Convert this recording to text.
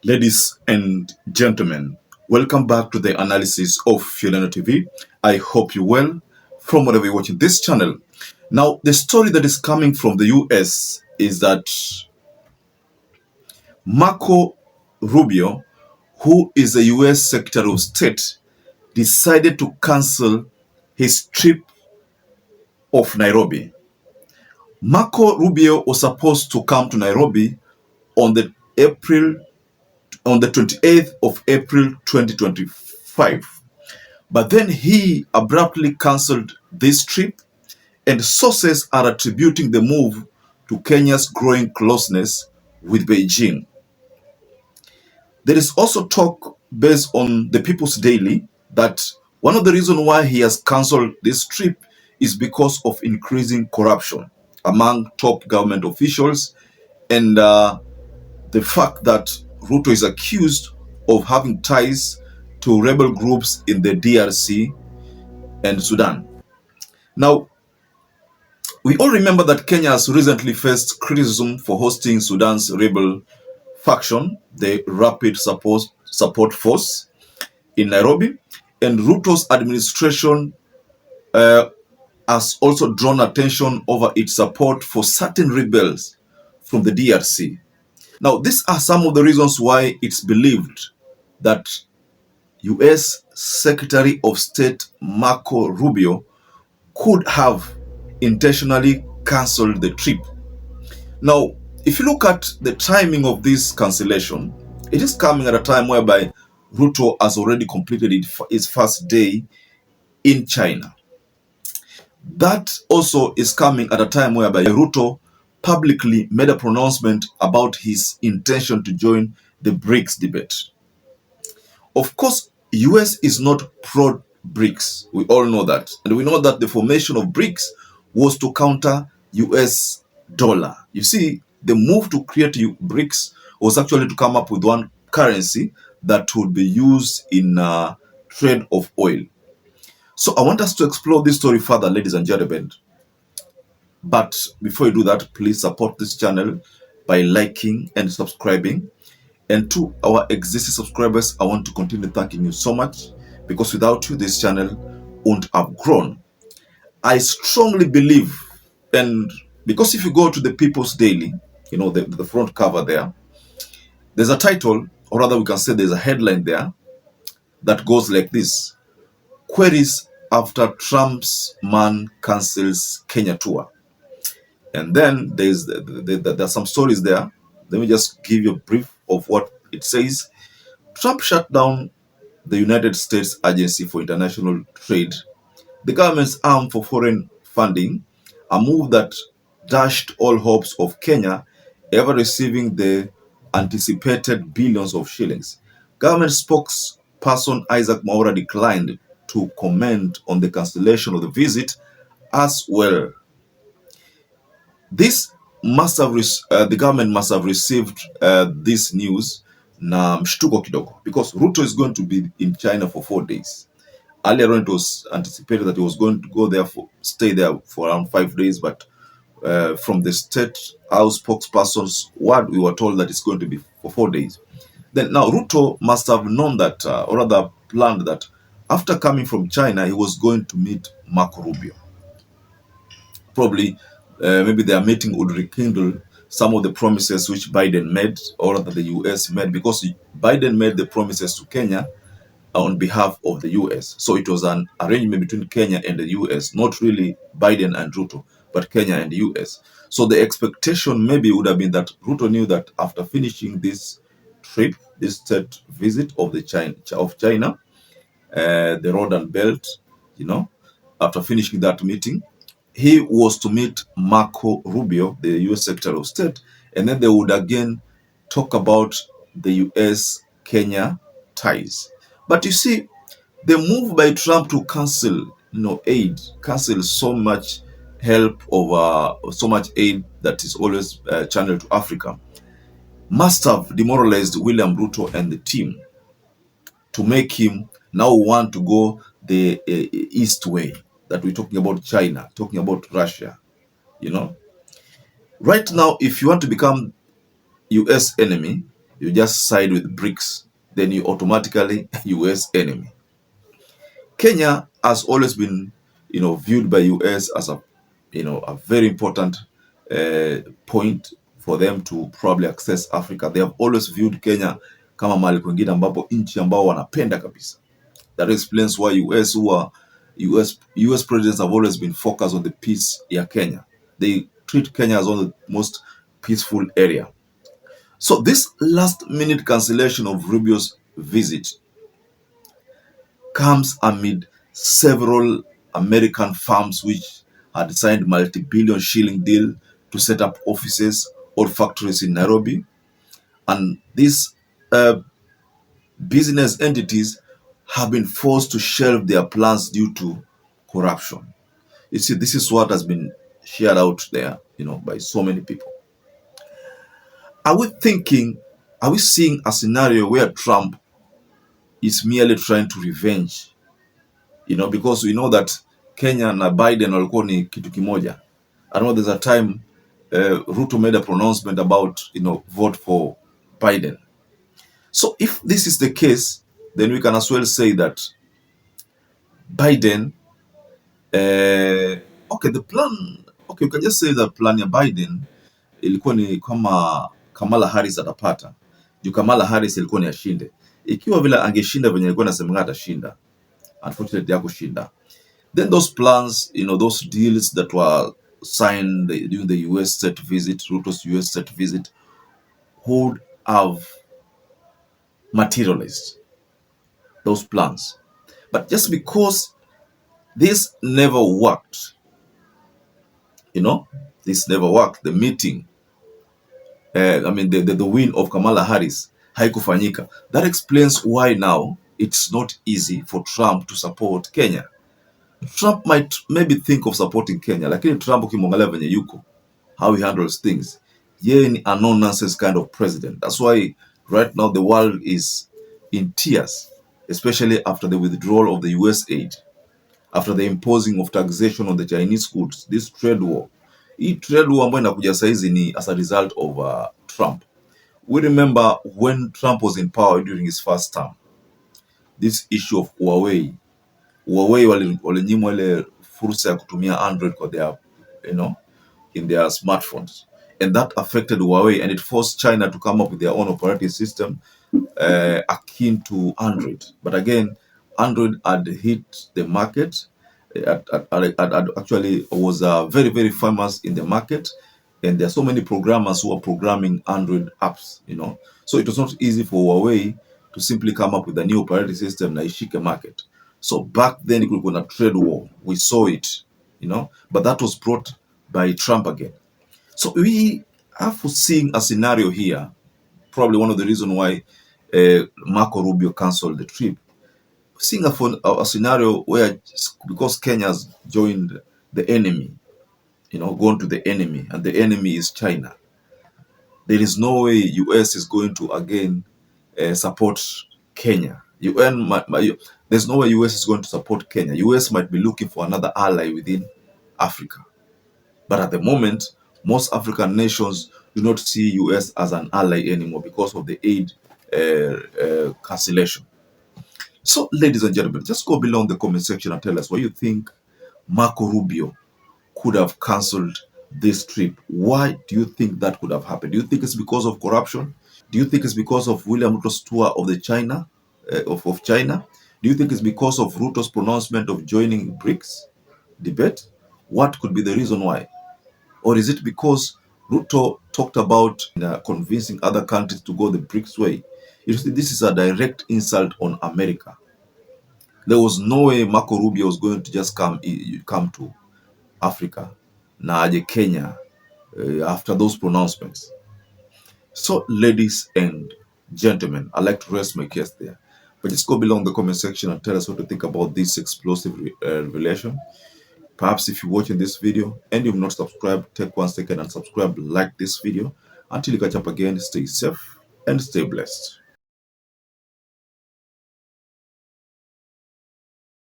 Ladies and gentlemen, welcome back to the analysis of YOLENO TV. I hope you well from wherever you're watching this channel. Now, the story that is coming from the US is that Marco Rubio, who is the US Secretary of State, decided to cancel his trip of Nairobi. Marco Rubio was supposed to come to Nairobi on the 28th of April 2025. But then he abruptly cancelled this trip, and sources are attributing the move to Kenya's growing closeness with Beijing. There is also talk based on the People's Daily that one of the reasons why he has cancelled this trip is because of increasing corruption among top government officials and the fact that Ruto is accused of having ties to rebel groups in the DRC and Sudan. Now, we all remember that Kenya has recently faced criticism for hosting Sudan's rebel faction, the Rapid Support Force, in Nairobi, and Ruto's administration has also drawn attention over its support for certain rebels from the DRC. Now, these are some of the reasons why it's believed that US Secretary of State Marco Rubio could have intentionally cancelled the trip. Now, if you look at the timing of this cancellation, it is coming at a time whereby Ruto has already completed his first day in China. That also is coming at a time whereby Ruto publicly made a pronouncement about his intention to join the BRICS debate. Of course, US is not pro-BRICS. We all know that. And we know that the formation of BRICS was to counter US dollar. You see, the move to create BRICS was actually to come up with one currency that would be used in trade of oil. So I want us to explore this story further, ladies and gentlemen. But before you do that, please support this channel by liking and subscribing. And to our existing subscribers, I want to continue thanking you so much, because without you, this channel wouldn't have grown. I strongly believe, and because if you go to the People's Daily, you know, the front cover there, there's a title, or rather we can say there's a headline there that goes like this: queries after Trump's man cancels Kenya tour. And then there's some stories there. Let me just give you a brief of what it says. Trump shut down the United States Agency for International Trade, the government's arm for foreign funding, a move that dashed all hopes of Kenya ever receiving the anticipated billions of shillings. Government spokesperson Isaac Mwaura declined to comment on the cancellation of the visit as well. This must have the government must have received this news na mshtuko kidogo, because Ruto is going to be in China for 4 days. Earlier on, it was anticipated that he was going to go there stay there for around 5 days, but from the State House spokesperson's word, we were told that it's going to be for 4 days. Then now Ruto must have known that, or rather planned that, after coming from China, he was going to meet Marco Rubio. Probably, maybe their meeting would rekindle some of the promises which Biden made, or that the US made, because Biden made the promises to Kenya on behalf of the US. So it was an arrangement between Kenya and the US, not really Biden and Ruto, but Kenya and the US. So the expectation maybe would have been that Ruto knew that after finishing this trip, this state visit of China, the Road and Belt, you know, after finishing that meeting, he was to meet Marco Rubio, the US Secretary of State, and then they would again talk about the US-Kenya ties. But you see, the move by Trump to cancel, aid, cancel so much help over so much aid that is always channeled to Africa, must have demoralized William Ruto and the team to make him now want to go the East way, that we're talking about China, talking about Russia, you know. Right now, if you want to become US enemy, You just side with BRICS, then you automatically US enemy. Kenya has always been, viewed by US as a very important point for them to probably access Africa. They have always viewed Kenya kama mahali kwingine ambapo nchi ambao wanapenda kabisa. That explains why US presidents have always been focused on the peace in Kenya. They treat Kenya as one of the most peaceful area. So this last-minute cancellation of Rubio's visit comes amid several American firms which had signed multi-billion shilling deal to set up offices or factories in Nairobi. And these business entities have been forced to shelve their plans due to corruption. You see, this is what has been shared out there, by so many people. Are we seeing a scenario where Trump is merely trying to revenge? Because we know that Kenya na Biden walikuwa ni kitu kimoja. I know there's a time RUTO made a pronouncement about, vote for Biden. So if this is the case, then we can as well say that Biden, we can just say that plan ya Biden ilikuwa ni kama Kamala Harris atapata. Juu Kamala Harris ilikuwa ni ashinde. Ikiwa vile angeshinda venye ilikuwa nasemanga atashinda, unfortunately hakushinda. Then those plans, those deals that were signed during the US state visit, RUTO's US state visit, would have materialized those plans. But just because this never worked, the meeting, the win of Kamala Harris, haikufanyika. That explains why now it's not easy for Trump to support Kenya. Trump might maybe think of supporting Kenya, lakini Trump ukimwangalia venye yuko, how he handles things, yeye ni a no-nonsense kind of president. That's why right now the world is in tears, especially after the withdrawal of the US aid, after the imposing of taxation on the Chinese goods, this trade war. Hii trade war ambayo inakuja saizi ni as a result of Trump. We remember when Trump was in power during his first term, this issue of Huawei walinyimwa ile fursa ya kutumia Android kwa their, in their smartphones, and that affected Huawei, and it forced China to come up with their own operating system akin to Android. But again, Android had hit the market, actually was very, very famous in the market, and there are so many programmers who are programming Android apps, so it was not easy for Huawei to simply come up with a new operating system na ishike market. So back then it was a trade war. We saw it, but that was brought by Trump again. So we are foreseeing a scenario here, probably one of the reasons why Marco Rubio canceled the trip. Seeing a scenario where, because Kenya's joined the enemy, gone to the enemy, and the enemy is China, there is no way US is going to again support Kenya. There's no way US is going to support Kenya. US might be looking for another ally within Africa. But at the moment, most African nations do not see US as an ally anymore because of the aid cancellation. So, ladies and gentlemen, just go below in the comment section and tell us what you think Marco Rubio could have cancelled this trip. Why do you think that could have happened? Do you think it's because of corruption? Do you think it's because of William Ruto's tour of the China? Of China? Do you think it's because of Ruto's pronouncement of joining BRICS debate? What could be the reason why? Or is it because Ruto talked about convincing other countries to go the BRICS way? You see, this is a direct insult on America. There was no way Marco Rubio was going to just come to Africa, na aje Kenya after those pronouncements. So, ladies and gentlemen, I'd like to rest my case there. But just go below in the comment section and tell us what you think about this explosive revelation. Perhaps if you're watching this video and you've not subscribed, take 1 second and subscribe, like this video. Until you catch up again, stay safe and stay blessed.